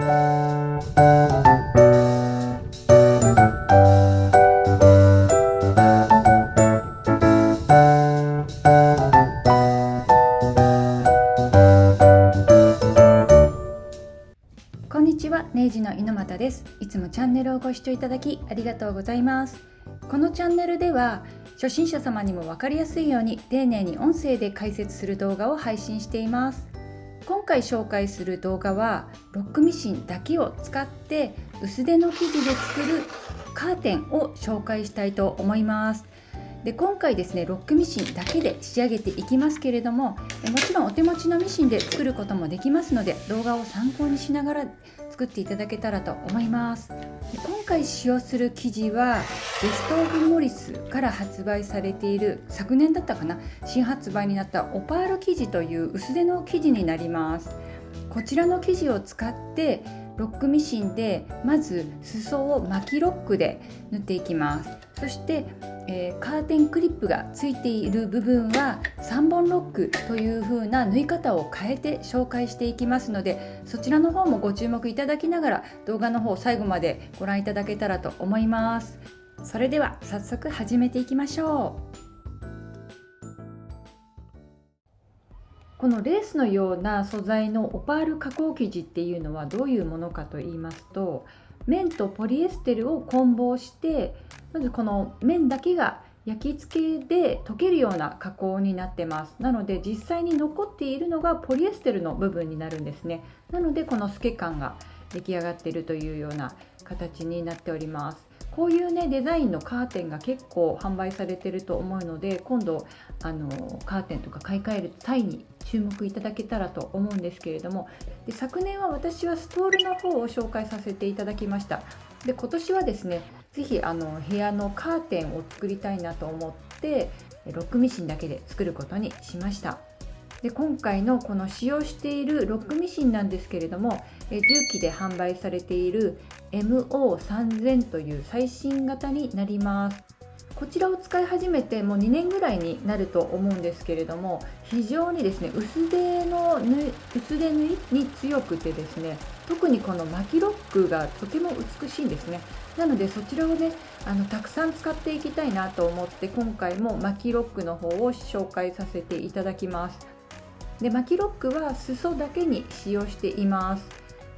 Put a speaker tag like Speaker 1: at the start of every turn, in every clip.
Speaker 1: こんにちは、ネイジの猪俣です。いつもチャンネルをご視聴いただきありがとうございます。このチャンネルでは初心者様にも分かりやすいように丁寧に音声で解説する動画を配信しています。今回紹介する動画はロックミシンだけを使って薄手の生地で作るカーテンを紹介したいと思います。で今回ですね、ロックミシンだけで仕上げていきますけれども、もちろんお手持ちのミシンで作ることもできますので、動画を参考にしながら作っていただけたらと思います。で今回使用する生地はベストオブモリスから発売されている、昨年だったかな、新発売になったオパール生地という薄手の生地になります。こちらの生地を使ってロックミシンでまず裾を巻きロックで縫っていきます。そして、カーテンクリップがついている部分は3本ロックという風な縫い方を変えて紹介していきますので、そちらの方もご注目いただきながら動画の方最後までご覧いただけたらと思います。それでは早速始めていきましょう。このレースのような素材のオパール加工生地っていうのはどういうものかと言いますと、綿とポリエステルを混紡して、まずこの綿だけが焼き付けで溶けるような加工になってます。なので実際に残っているのがポリエステルの部分になるんですね。なのでこの透け感が出来上がっているというような形になっております。こういうねデザインのカーテンが結構販売されていると思うので、今度カーテンとか買い替える際に注目いただけたらと思うんですけれども、で昨年は私はストールの方を紹介させていただきました。で今年はですね、ぜひ部屋のカーテンを作りたいなと思ってロックミシンだけで作ることにしました。で今回のこの使用しているロックミシンなんですけれども、重機で販売されている MO3000 という最新型になります。こちらを使い始めてもう2年ぐらいになると思うんですけれども、非常にですね薄手縫いに強くてですね、特にこの巻きロックがとても美しいんですね。なのでそちらをねたくさん使っていきたいなと思って、今回も巻きロックの方を紹介させていただきます。で巻きロックは裾だけに使用しています。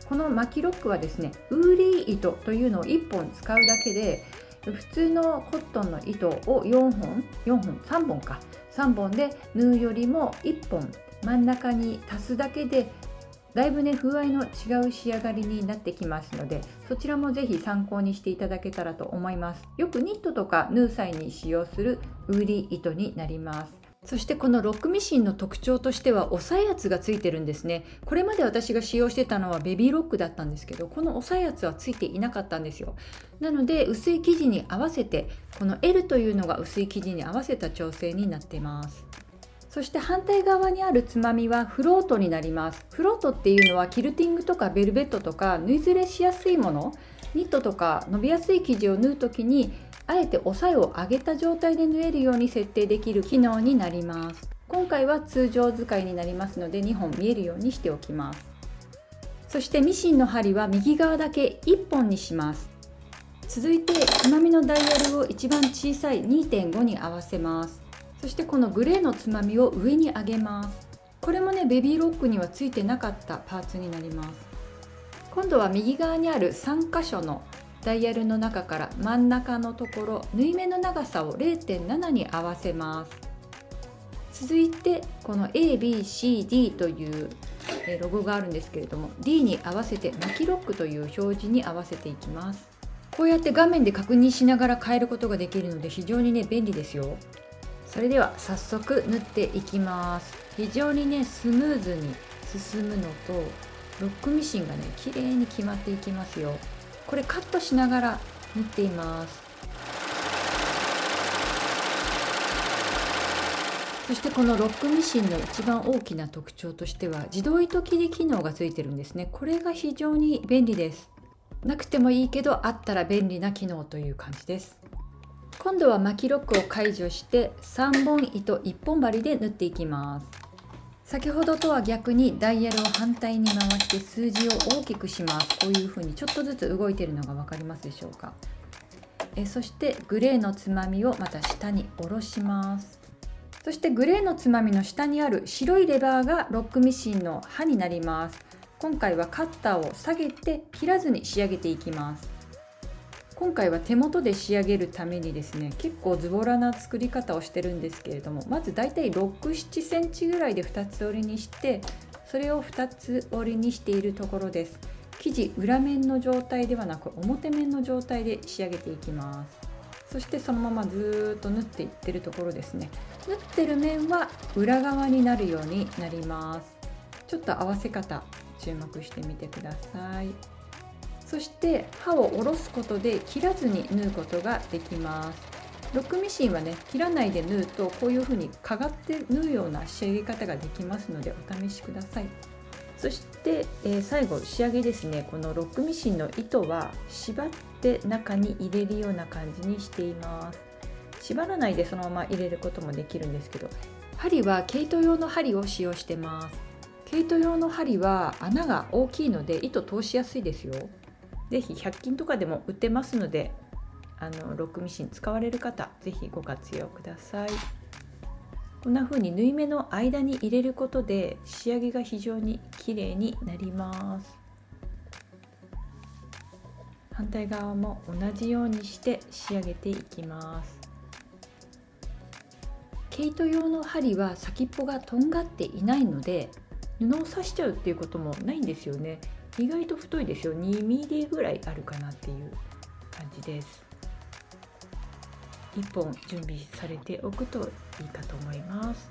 Speaker 1: この巻きロックはですね、ウーリー糸というのを1本使うだけで、普通のコットンの糸を3本で縫うよりも1本真ん中に足すだけでだいぶね風合いの違う仕上がりになってきますので、そちらもぜひ参考にしていただけたらと思います。よくニットとか縫う際に使用するウーリー糸になります。そしてこのロックミシンの特徴としては押さえ圧がついてるんですね。これまで私が使用してたのはベビーロックだったんですけど、この押さえ圧はついていなかったんですよ。なので薄い生地に合わせて、この L というのが薄い生地に合わせた調整になっています。そして反対側にあるつまみはフロートになります。フロートっていうのはキルティングとかベルベットとか縫いずれしやすいもの、ニットとか伸びやすい生地を縫うときにあえて押さえを上げた状態で縫えるように設定できる機能になります。今回は通常使いになりますので2本見えるようにしておきます。そしてミシンの針は右側だけ1本にします。続いてつまみのダイヤルを一番小さい 2.5 に合わせます。そしてこのグレーのつまみを上に上げます。これもねベビーロックにはついてなかったパーツになります。今度は右側にある3箇所のダイヤルの中から真ん中のところ、縫い目の長さを 0.7 に合わせます。続いてこの ABCD というロゴがあるんですけれども、 D に合わせて巻きロックという表示に合わせていきます。こうやって画面で確認しながら変えることができるので非常にね便利ですよ。それでは早速縫っていきます。非常にねスムーズに進むのと、ロックミシンがね綺麗に決まっていきますよ。これカットしながら縫っています。そしてこのロックミシンの一番大きな特徴としては自動糸切り機能がついてるんですね。これが非常に便利です。なくてもいいけどあったら便利な機能という感じです。今度は巻きロックを解除して3本糸1本針で縫っていきます。先ほどとは逆にダイヤルを反対に回して数字を大きくします。こういうふうにちょっとずつ動いているのが分かりますでしょうか。そしてグレーのつまみをまた下に下ろします。そしてグレーのつまみの下にある白いレバーがロックミシンの刃になります。今回はカッターを下げて切らずに仕上げていきます。今回は手元で仕上げるためにですね、結構ズボラな作り方をしてるんですけれども、まずだいたい6、7センチぐらいで2つ折りにして、それを2つ折りにしているところです。生地裏面の状態ではなく表面の状態で仕上げていきます。そしてそのままずっと縫っていってるところですね。縫ってる面は裏側になるようになります。ちょっと合わせ方注目してみてください。そして刃を下ろすことで切らずに縫うことができます。ロックミシンはね、切らないで縫うとこういう風にかがって縫うような仕上げ方ができますのでお試しください。そして、最後仕上げですね。このロックミシンの糸は縛って中に入れるような感じにしています。縛らないでそのまま入れることもできるんですけど、針は毛糸用の針を使用してます。毛糸用の針は穴が大きいので糸通しやすいですよ。ぜひ100均とかでも売ってますので、ロックミシン使われる方ぜひご活用ください。こんな風に縫い目の間に入れることで仕上げが非常に綺麗になります。反対側も同じようにして仕上げていきます。毛糸用の針は先っぽがとんがっていないので布を刺しちゃうっていうこともないんですよね。意外と太いですよ。2ミリぐらいあるかなっていう感じです。1本準備されておくといいかと思います。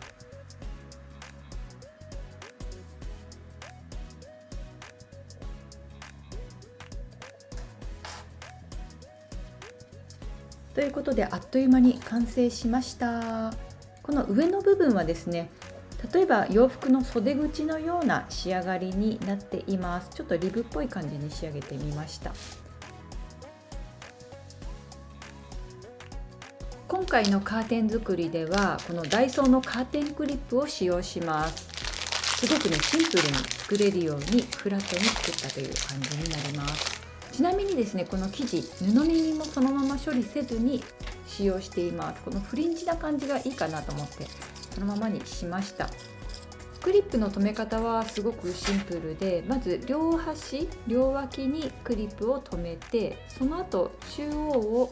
Speaker 1: ということであっという間に完成しました。この上の部分はですね、例えば洋服の袖口のような仕上がりになっています。ちょっとリブっぽい感じに仕上げてみました。今回のカーテン作りではこのダイソーのカーテンクリップを使用します。すごくねシンプルに作れるようにフラットに作ったという感じになります。ちなみにですね、この生地布耳もそのまま処理せずに使用しています。このフリンジな感じがいいかなと思ってそのままにしました。クリップの留め方はすごくシンプルで、まず両端両脇にクリップを留めて、その後中央を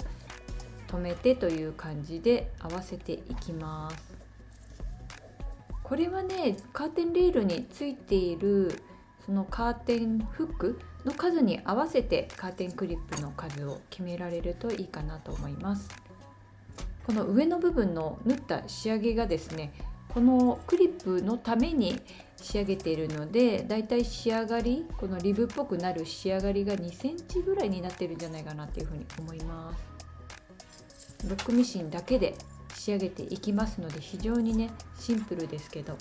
Speaker 1: 留めてという感じで合わせていきます。これはね、カーテンレールについているそのカーテンフックの数に合わせてカーテンクリップの数を決められるといいかなと思います。この上の部分の縫った仕上げがですね、このクリップのために仕上げているので、だいたい仕上がり、このリブっぽくなる仕上がりが2センチぐらいになってるんじゃないかなっていうふうに思います。ロックミシンだけで仕上げていきますので非常にねシンプルですけど、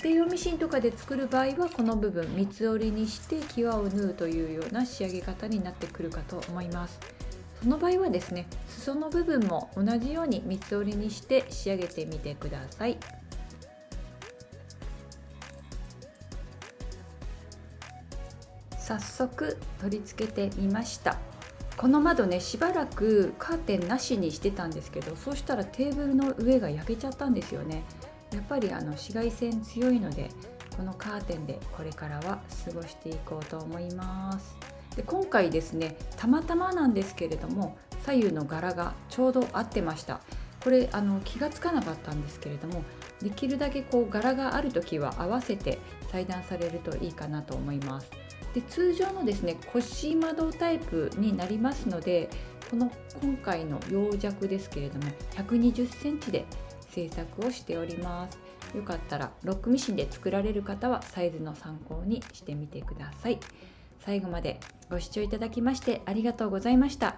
Speaker 1: 家庭用ミシンとかで作る場合はこの部分三つ折りにして際を縫うというような仕上げ方になってくるかと思います。その場合はですね、裾の部分も同じように三つ折りにして仕上げてみてください。早速取り付けてみました。この窓ね、しばらくカーテンなしにしてたんですけど、そうしたらテーブルの上が焼けちゃったんですよね。やっぱり紫外線強いので、このカーテンでこれからは過ごしていこうと思います。で、今回ですね、たまたまなんですけれども左右の柄がちょうど合ってました。これ気がつかなかったんですけれども、できるだけこう柄があるときは合わせて裁断されるといいかなと思います。で、通常のですね腰窓タイプになりますので、今回の陽弱ですけれども120センチで製作をしております。よかったらロックミシンで作られる方はサイズの参考にしてみてください。最後までご視聴いただきましてありがとうございました。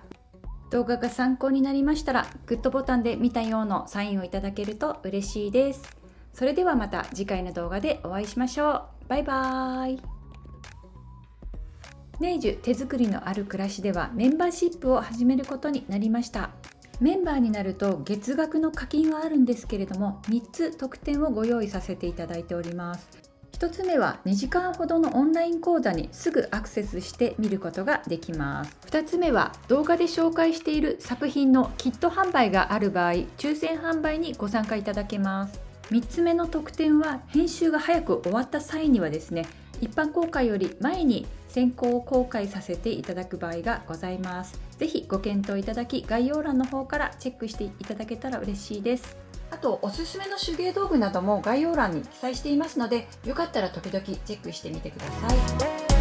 Speaker 1: 動画が参考になりましたらグッドボタンで見たようなサインをいただけると嬉しいです。それではまた次回の動画でお会いしましょう。バイバーイ。ネイジュ手作りのある暮らしではメンバーシップを始めることになりました。メンバーになると月額の課金はあるんですけれども3つ特典をご用意させていただいております。1つ目は2時間ほどのオンライン講座にすぐアクセスして見ることができます。2つ目は動画で紹介している作品のキット販売がある場合、抽選販売にご参加いただけます。3つ目の特典は編集が早く終わった際にはですね、一般公開より前に先行公開させていただく場合がございます。ぜひご検討いただき、概要欄の方からチェックしていただけたら嬉しいです。あとおすすめの手芸道具なども概要欄に記載していますので、よかったら時々チェックしてみてください。